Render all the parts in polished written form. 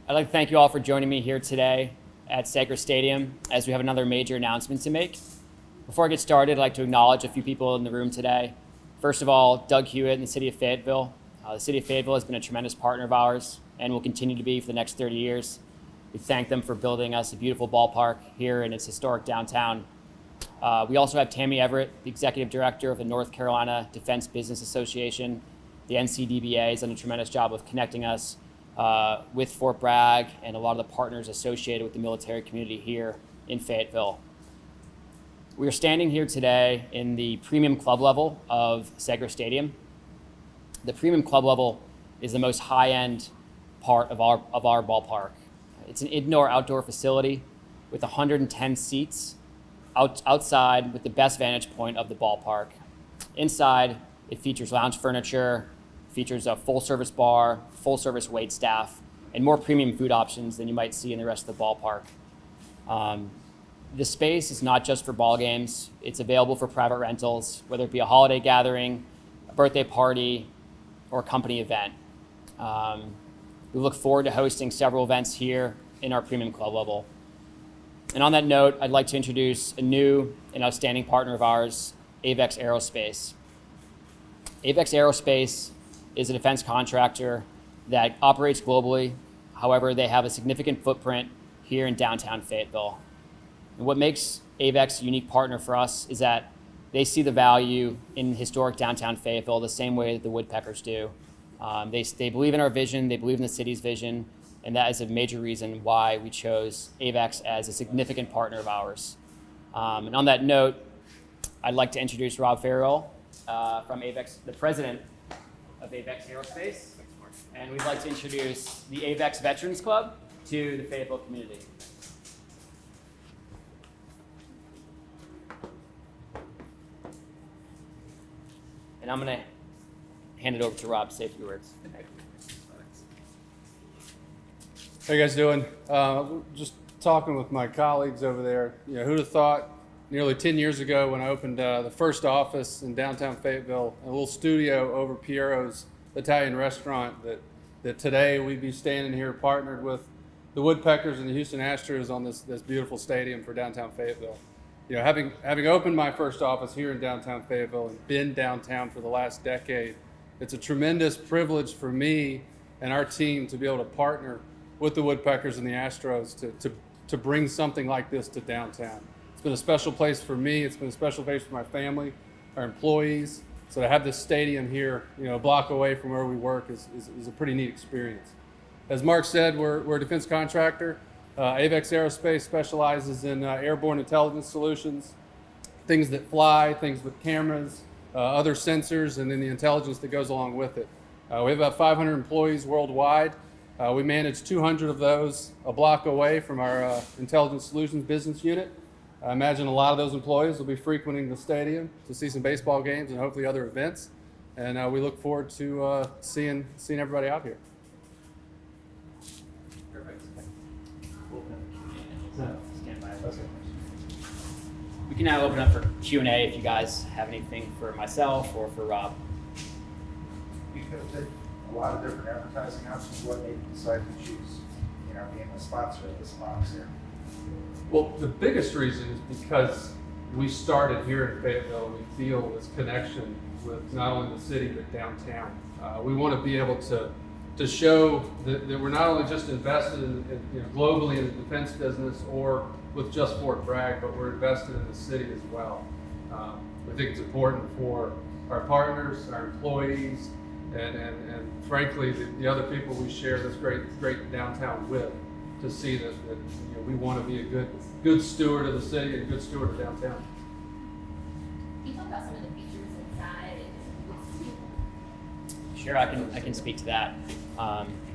I'd like to thank you all for joining me here today at Segra Stadium as we have another major announcement to make. Before I get started, I'd like to acknowledge a few people in the room today. First of all, Doug Hewitt in the city of Fayetteville. The city of Fayetteville has been a tremendous partner of ours and will continue to be for the next 30 years. We thank them for building us a beautiful ballpark here in its historic downtown. We also have Tammy Everett, the executive director of the North Carolina Defense Business Association. The NCDBA has done a tremendous job of connecting us with Fort Bragg and a lot of the partners associated with the military community here in Fayetteville. We are standing here today in the premium club level of Segra Stadium. The premium club level is the most high-end part of our ballpark. It's an indoor-outdoor facility with 110 seats outside with the best vantage point of the ballpark. Inside, it features lounge furniture, features a full-service bar, full-service wait staff, and more premium food options than you might see in the rest of the ballpark. The space is not just for ball games. It's available for private rentals, whether it be a holiday gathering, a birthday party, or a company event. We look forward to hosting several events here in our premium club level. And on that note, I'd like to introduce a new and outstanding partner of ours, AEVEX Aerospace. AEVEX Aerospace is a defense contractor that operates globally. However, they have a significant footprint here in downtown Fayetteville. And what makes AEVEX a unique partner for us is that they see the value in historic downtown Fayetteville the same way that the Woodpeckers do. They believe in our vision, they believe in the city's vision, and that is a major reason why we chose AEVEX as a significant partner of ours. And on that note, I'd like to introduce Rob Farrell from AEVEX, the president of AEVEX Aerospace, and we'd like to introduce the AEVEX Veterans Club to the Fayetteville community. And I'm going to hand it over to Rob to say a few words. How you guys doing? Just talking with my colleagues over there. You know, who'd have thought nearly 10 years ago when I opened the first office in downtown Fayetteville, a little studio over Piero's Italian restaurant, that today we'd be standing here partnered with the Woodpeckers and the Houston Astros on this beautiful stadium for downtown Fayetteville. You know, having opened my first office here in downtown Fayetteville and been downtown for the last decade, it's a tremendous privilege for me and our team to be able to partner with the Woodpeckers and the Astros to bring something like this to downtown. It's been a special place for me. It's been a special place for my family, our employees. So to have this stadium here, you know, a block away from where we work is a pretty neat experience. As Mark said, we're a defense contractor. AEVEX Aerospace specializes in airborne intelligence solutions, things that fly, things with cameras, other sensors, and then the intelligence that goes along with it. We have about 500 employees worldwide. We manage 200 of those a block away from our Intelligence Solutions business unit. I imagine a lot of those employees will be frequenting the stadium to see some baseball games and hopefully other events. And we look forward to seeing everybody out here. We can now open up for Q&A if you guys have anything for myself or for Rob. You could have did a lot of different advertising options. What made you decide to choose, you know, being a sponsor of this box here? Well, the biggest reason is because we started here in Fayetteville. We feel this connection with not only the city but downtown. We want to be able to show that we're not only just invested in you know, globally in the defense business or with just Fort Bragg, but we're invested in the city as well. We think it's important for our partners, our employees, and frankly, the other people we share this great downtown with, to see that you know, we want to be a good steward of the city and a good steward of downtown. Can you talk about some of the features inside and Sure, I can speak to that.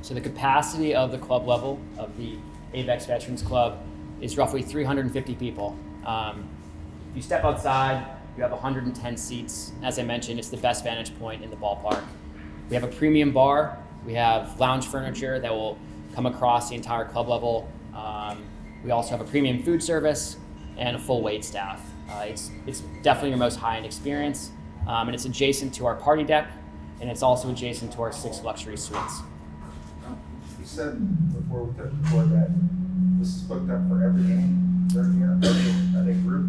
So the capacity of the club level of the AEVEX Veterans Club is roughly 350 people. If you step outside, you have 110 seats. As I mentioned, it's the best vantage point in the ballpark. We have a premium bar. We have lounge furniture that will come across the entire club level. We also have a premium food service and a full wait staff. It's definitely your most high-end experience, and it's adjacent to our party deck, and it's also adjacent to our 6 luxury suites. You said before we took the board that this is booked up for every game during the year. Are they group?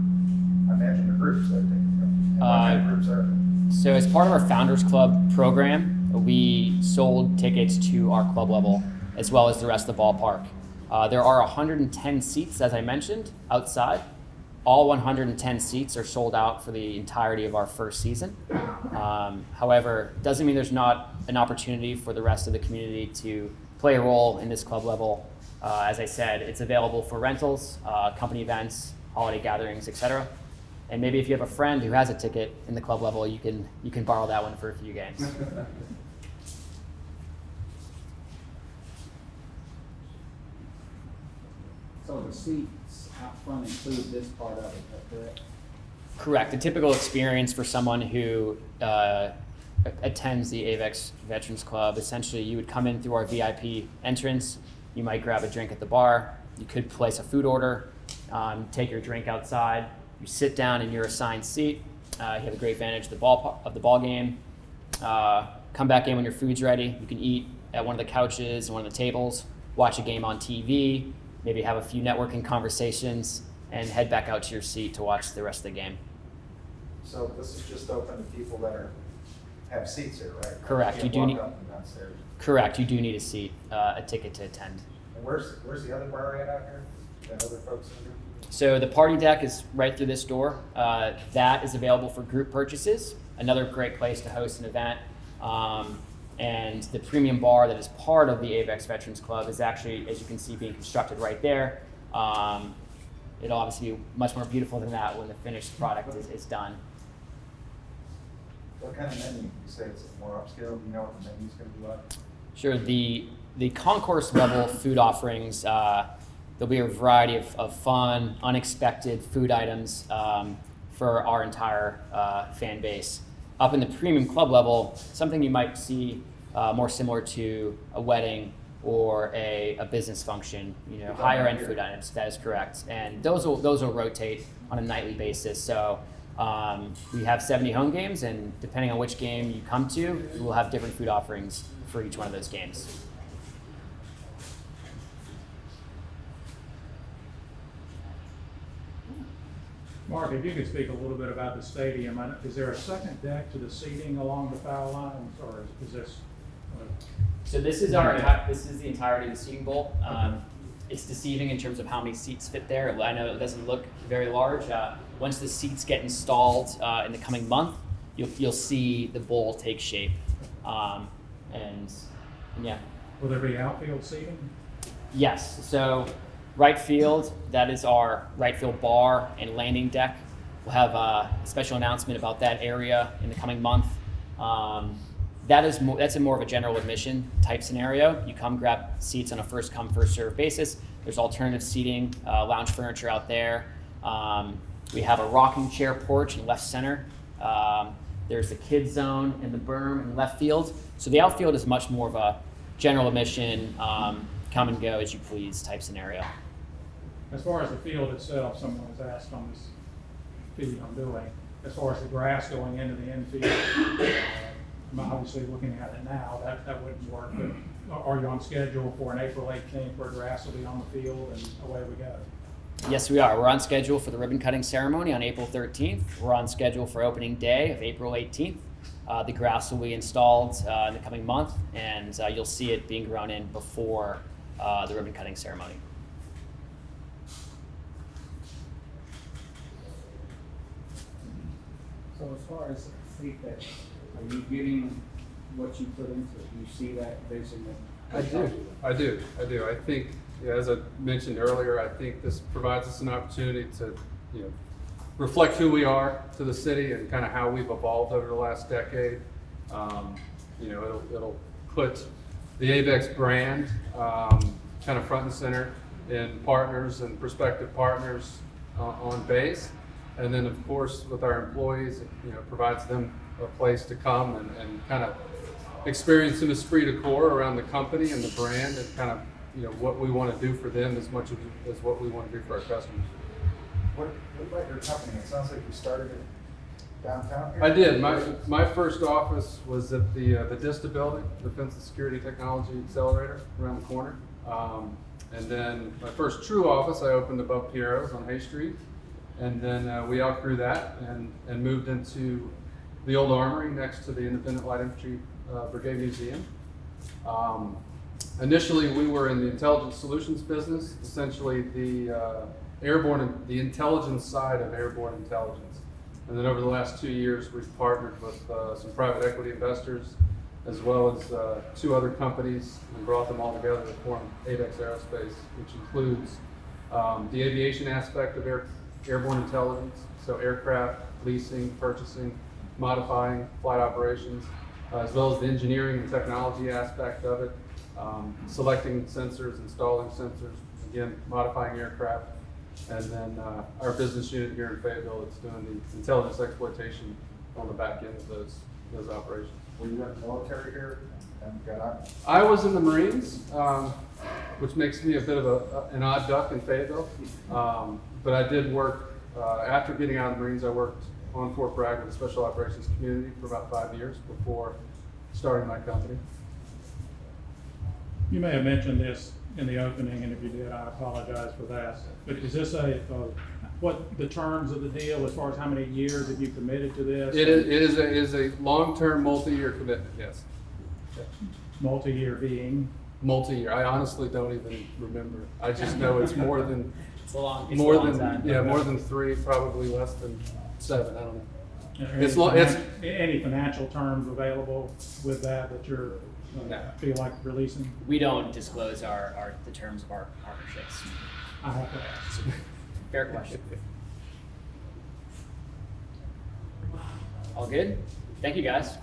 I imagine they're groups, I think. And what kind of groups are they? So as part of our Founders Club program, we sold tickets to our club level as well as the rest of the ballpark. There are 110 seats, as I mentioned, outside. All 110 seats are sold out for the entirety of our first season. However, doesn't mean there's not an opportunity for the rest of the community to play a role in this club level. As I said, it's available for rentals, company events, holiday gatherings, etc. And maybe if you have a friend who has a ticket in the club level, you can borrow that one for a few games. So the seats out front include this part of it, is that correct? Correct. A typical experience for someone who attends the AEVEX Veterans Club, essentially you would come in through our VIP entrance, you might grab a drink at the bar, you could place a food order, take your drink outside, you sit down in your assigned seat, you have a great vantage of the ball game, come back in when your food's ready, you can eat at one of the couches and one of the tables, watch a game on TV, maybe have a few networking conversations, and head back out to your seat to watch the rest of the game. So this is just open to people that have seats here, right? Correct. You You do can't need- walk up and downstairs. Correct. You do need a seat, a ticket to attend. And where's the other bar at out here? That other folks in the group? So the party deck is right through this door. That is available for group purchases. Another great place to host an event. And the premium bar that is part of the AEVEX Veterans Club is actually, as you can see, being constructed right there. It'll obviously be much more beautiful than that when the finished product is done. What kind of menu? You say it's more upscale. Do you know what the menu's going to be like? Sure. The concourse level food offerings, there'll be a variety of fun, unexpected food items for our entire fan base. Up in the premium club level, something you might see more similar to a wedding or a business function, higher end food items. That is correct. And those will rotate on a nightly basis. So we have 70 home games, and depending on which game you come to, we'll have different food offerings for each one of those games. Mark, if you could speak a little bit about the stadium, is there a second deck to the seating along the foul lines, or is this? So this is the entirety of the seating bowl. It's deceiving in terms of how many seats fit there. I know it doesn't look very large. Once the seats get installed in the coming month, you'll see the bowl take shape. And yeah. Will there be outfield seating? Yes. So right field, that is our right field bar and landing deck. We'll have a special announcement about that area in the coming month. That's more of a general admission type scenario. You come grab seats on a first come, first served basis. There's alternative seating, lounge furniture out there. We have a rocking chair porch in left center. There's the kids zone in the berm in left field. So the outfield is much more of a general admission, come and go as you please type scenario. As far as the field itself, someone was asked on this feed I'm doing, as far as the grass going into the infield, I'm obviously looking at it now, that wouldn't work, but are you on schedule for an April 18th where grass will be on the field and away we go? Yes, we are. We're on schedule for the ribbon cutting ceremony on April 13th. We're on schedule for opening day of April 18th. The grass will be installed in the coming month, and you'll see it being grown in before the ribbon cutting ceremony. So as far as seat depth, are you getting what you put into it? Do you see that vision? I do. I think, as I mentioned earlier, I think this provides us an opportunity to, reflect who we are to the city and kind of how we've evolved over the last decade. It'll put the AEVEX brand kind of front and center in partners and prospective partners on base. And then, of course, with our employees, it provides them a place to come and kind of experience an esprit de corps around the company and the brand, and kind of what we want to do for them as much as what we want to do for our customers. What about your company? It sounds like you started it downtown here? I did. My first office was at the DISTA building, Defense and Security Technology Accelerator, around the corner. And then my first true office I opened above Piero's on Hay Street. And then we outgrew that and moved into the old armory next to the Independent Light Infantry Brigade Museum. Initially, we were in the intelligence solutions business, essentially the the intelligence side of airborne intelligence. And then over the last 2 years, we've partnered with some private equity investors, as well as 2 other companies, and brought them all together to form AEVEX Aerospace, which includes the aviation aspect of airborne intelligence, so aircraft, leasing, purchasing, modifying, flight operations, as well as the engineering and technology aspect of it, selecting sensors, installing sensors, again, modifying aircraft, and then our business unit here in Fayetteville that's doing the intelligence exploitation on the back end of those operations. Were you in the military here and got out? I was in the Marines, which makes me a bit of an odd duck in Fayetteville. But I did work, after getting out of the Marines, I worked on Fort Bragg with the Special Operations Community for about 5 years before starting my company. You may have mentioned this in the opening, and if you did, I apologize for that. But is this what the terms of the deal, as far as how many years have you committed to this? It is a long-term, multi-year commitment, yes. Multi-year being? Multi-year. I honestly don't even remember. I just know it's more than It's a long more time. than 3, probably less than 7. I don't know. Are any financial terms available with that you're feel like releasing? We don't disclose the terms of our partnerships. I have to ask. Fair question. All good? Thank you, guys.